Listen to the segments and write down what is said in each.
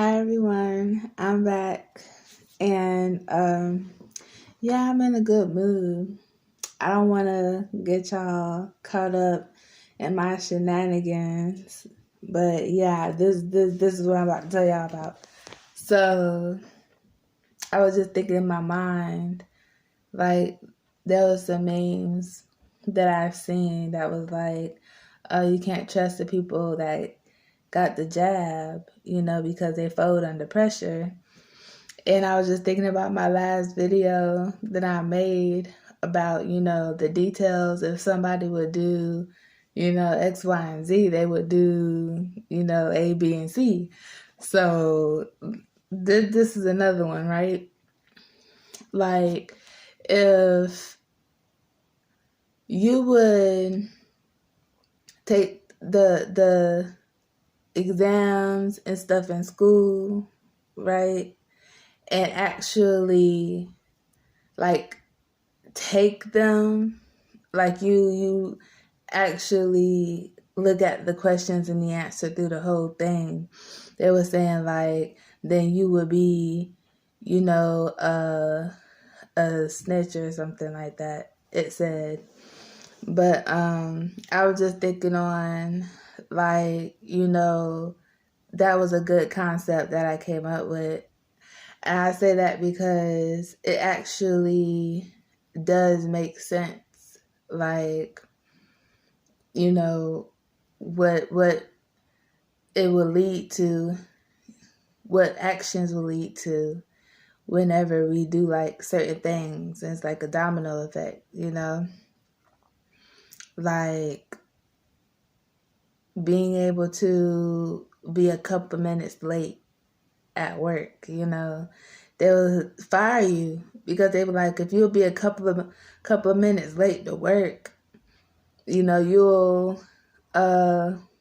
Hi everyone, I'm back and yeah, I'm in a good mood. I don't want to get y'all caught up in my shenanigans, but yeah, this is what I'm about to tell y'all about. So, I was just thinking in my mind, like there was some memes that I've seen that was like, oh, you can't trust the people that got the jab, because they fold under pressure. And I was just thinking about my last video that I made about, the details. If somebody would do, X, Y, and Z, they would do, A, B, and C. So this is another one, right? Like, if you would take the exams and stuff in school, right? And actually like take them, like you actually look at the questions and the answer through the whole thing. They were saying like then you would be, a snitch or something like that, it said. But I was just thinking on like, that was a good concept that I came up with. And I say that because it actually does make sense. Like, what it will lead to, what actions will lead to whenever we do like certain things. And it's like a domino effect, like being able to be a couple minutes late at work, they will fire you because they were like, if you'll be a couple of minutes late to work, you'll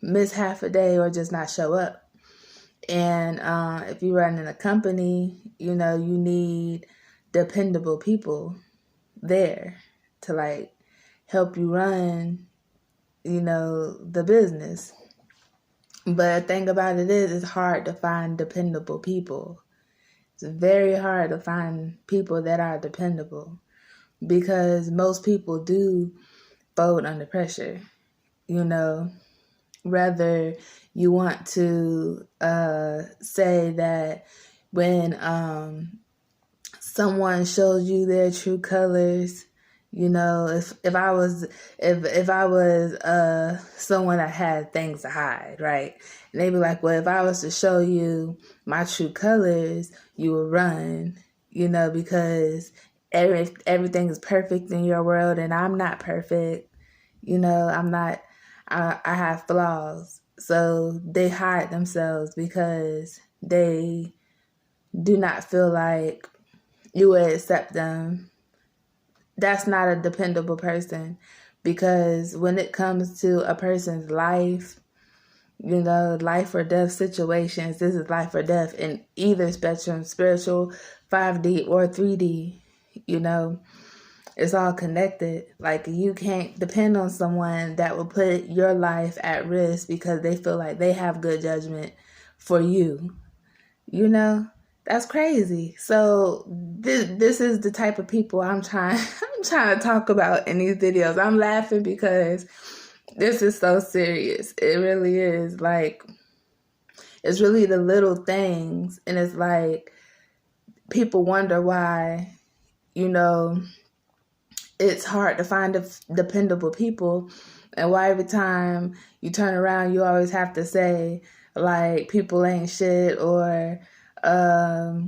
miss half a day or just not show up. And if you run in a company, you need dependable people there to like help you run, the business. But the thing about it is, it's hard to find dependable people. It's very hard to find people that are dependable because most people do fold under pressure, Whether you want to say that when someone shows you their true colors, if I was someone that had things to hide, right? And they'd be like, well, if I was to show you my true colors, you would run, because everything is perfect in your world and I'm not perfect. I'm not, I have flaws. So they hide themselves because they do not feel like you would accept them. That's not a dependable person, because when it comes to a person's life, life or death situations, this is life or death in either spectrum, spiritual, 5D or 3D, it's all connected. Like you can't depend on someone that will put your life at risk because they feel like they have good judgment for you. That's crazy. So this is the type of people I'm trying to talk about in these videos. I'm laughing because this is so serious. It really is. Like, it's really the little things, and it's like people wonder why, it's hard to find dependable people, and why every time you turn around you always have to say like people ain't shit, or I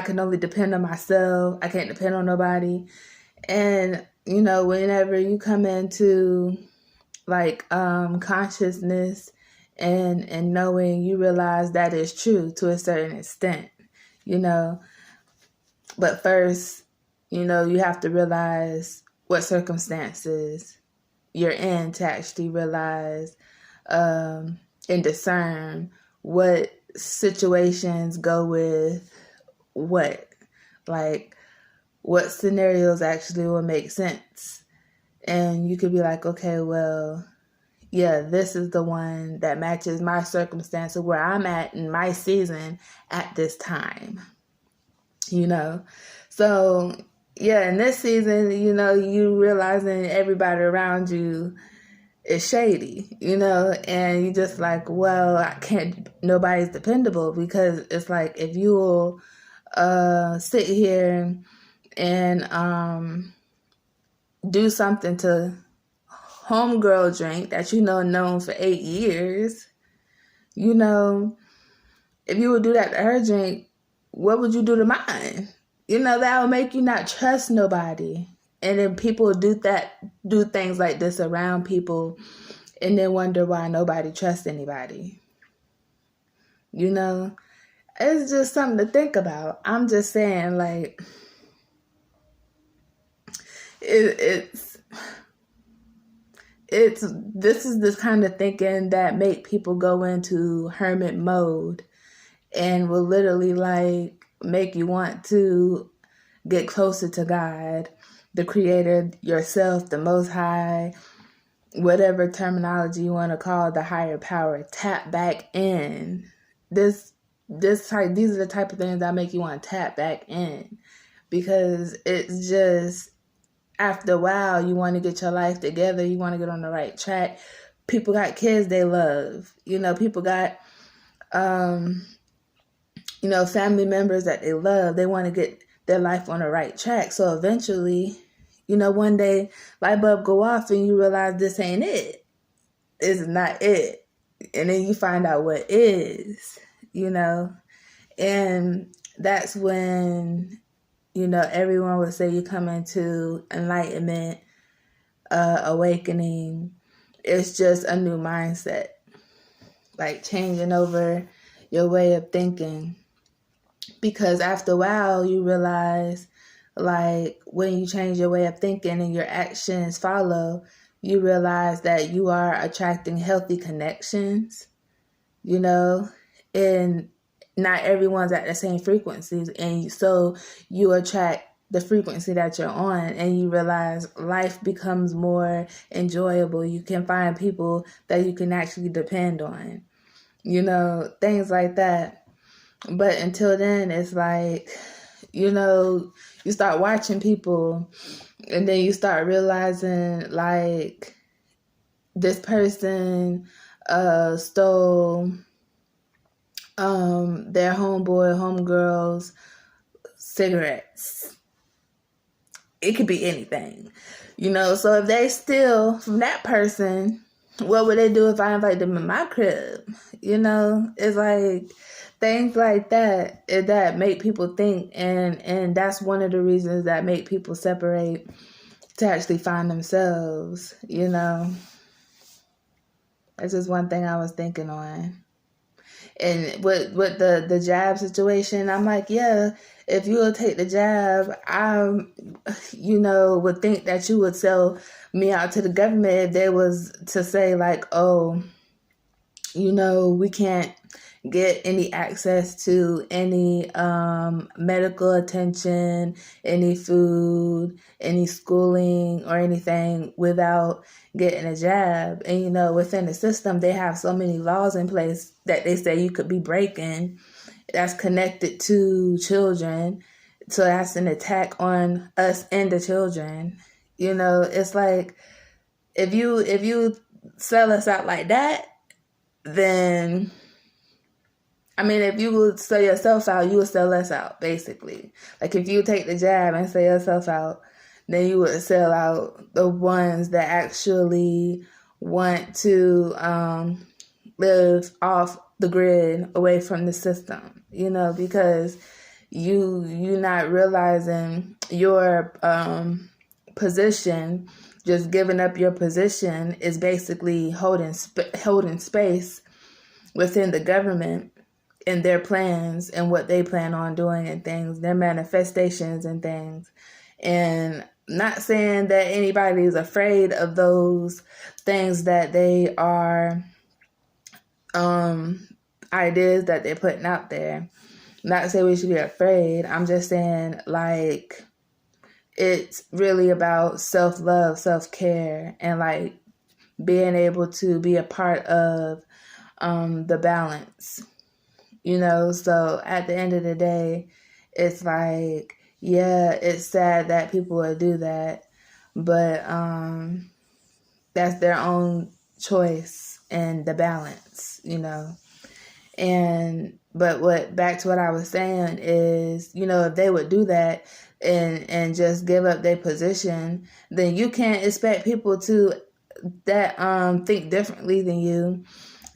can only depend on myself. I can't depend on nobody. And whenever you come into like consciousness and knowing, you realize that is true to a certain extent, but first, you have to realize what circumstances you're in to actually realize and discern what situations go with what. Like, what scenarios actually will make sense. And you could be like, okay, well, yeah, this is the one that matches my circumstance of where I'm at in my season at this time, you know? So, yeah, in this season, you know, you realizing everybody around you is shady, you know, and you just like, well, I can't, nobody's dependable, because it's like, if you will sit here and do something to homegirl drink that you know known for 8 years, you know, if you would do that to her drink, what would you do to mine? You know, that would make you not trust nobody. And then people do things like this around people, and then wonder why nobody trusts anybody. You know, it's just something to think about. I'm just saying, like, it's this is the kind of thinking that make people go into hermit mode and will literally like make you want to get closer to God, the creator, yourself, the most high, whatever terminology you want to call the higher power. Tap back in. These are the type of things that make you want to tap back in, because it's just, after a while, you want to get your life together. You want to get on the right track. People got kids they love. You know, people got, you know, family members that they love. They want to get their life on the right track. So eventually, you know, one day, light bulb go off and you realize this ain't it. It's not it. And then you find out what is, you know. And that's when, you know, everyone would say you come into enlightenment, awakening. It's just a new mindset, like changing over your way of thinking. Because after a while, you realize, like, when you change your way of thinking and your actions follow, you realize that you are attracting healthy connections, you know, and not everyone's at the same frequencies. And so you attract the frequency that you're on, and you realize life becomes more enjoyable. You can find people that you can actually depend on, you know, things like that. But until then, it's like, you know, you start watching people, and then you start realizing, like, this person stole their homegirl's cigarettes. It could be anything, you know. So if they steal from that person, what would they do if I invite them in my crib? You know, it's like things like that make people think, and that's one of the reasons that make people separate, to actually find themselves, you know. That's just one thing I was thinking on. And with the jab situation, I'm like, yeah, if you will take the jab, I, you know, would think that you would sell me out to the government if they was to say, like, oh, you know, we can't get any access to any medical attention, any food, any schooling, or anything without getting a jab. And, you know, within the system, they have so many laws in place that they say you could be breaking that's connected to children. So that's an attack on us and the children. You know, it's like, if you sell us out like that, then, I mean, if you would sell yourself out, you would sell us out, basically. Like, if you take the jab and sell yourself out, then you would sell out the ones that actually want to live off the grid, away from the system, you know, because you're not realizing your position. Just giving up your position is basically holding space within the government and their plans and what they plan on doing and things, their manifestations and things. And not saying that anybody is afraid of those things that they are, ideas that they're putting out there. Not saying we should be afraid. I'm just saying, like, it's really about self-love, self-care, and, like, being able to be a part of the balance, so at the end of the day, it's like, yeah, it's sad that people would do that, but that's their own choice and the balance, but back to what I was saying is, if they would do that and just give up their position, then you can't expect people to that think differently than you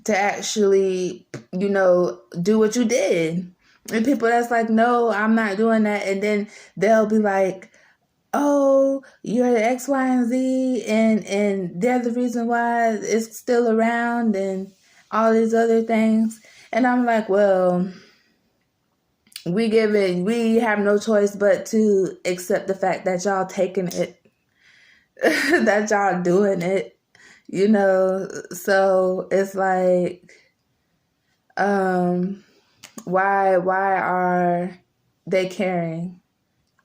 to actually, do what you did. And people that's like, no, I'm not doing that. And then they'll be like, oh, you're the X, Y, and Z, and they're the reason why it's still around and all these other things. And I'm like, well, we have no choice but to accept the fact that y'all taking it, that y'all doing it, so it's like, why are they caring?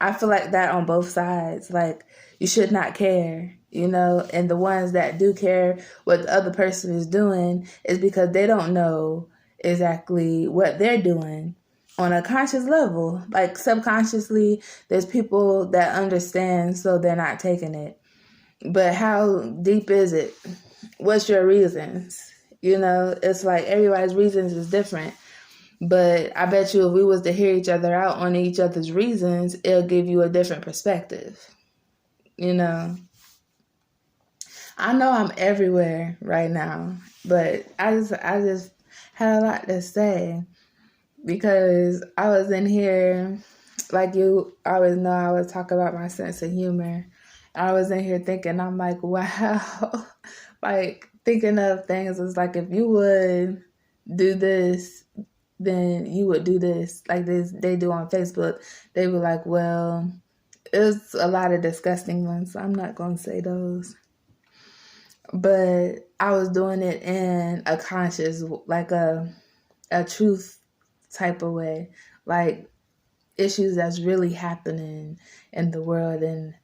I feel like that on both sides. Like, you should not care, and the ones that do care what the other person is doing is because they don't know exactly what they're doing on a conscious level. Like, subconsciously, there's people that understand, so they're not taking it. But how deep is it? What's your reasons? It's like everybody's reasons is different. But I bet you if we was to hear each other out on each other's reasons, it'll give you a different perspective. I know I'm everywhere right now, but I just had a lot to say because I was in here, like you always know, I was talking about my sense of humor. I was in here thinking, I'm like, wow, like thinking of things. It's like, if you would do this, then you would do this. Like they do on Facebook. They were like, well, it's a lot of disgusting ones, so I'm not going to say those. But I was doing it in a conscious, like a truth type of way. Like issues that's really happening in the world and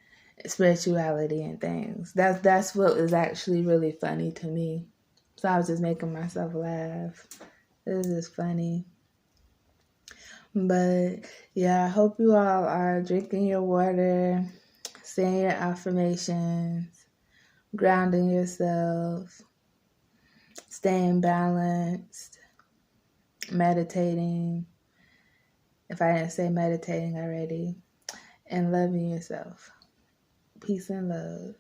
spirituality and things. That's what was actually really funny to me. So I was just making myself laugh. It was just funny. But yeah, I hope you all are drinking your water, saying your affirmations, grounding yourself, staying balanced, meditating. If I didn't say meditating already, and loving yourself. Peace and love.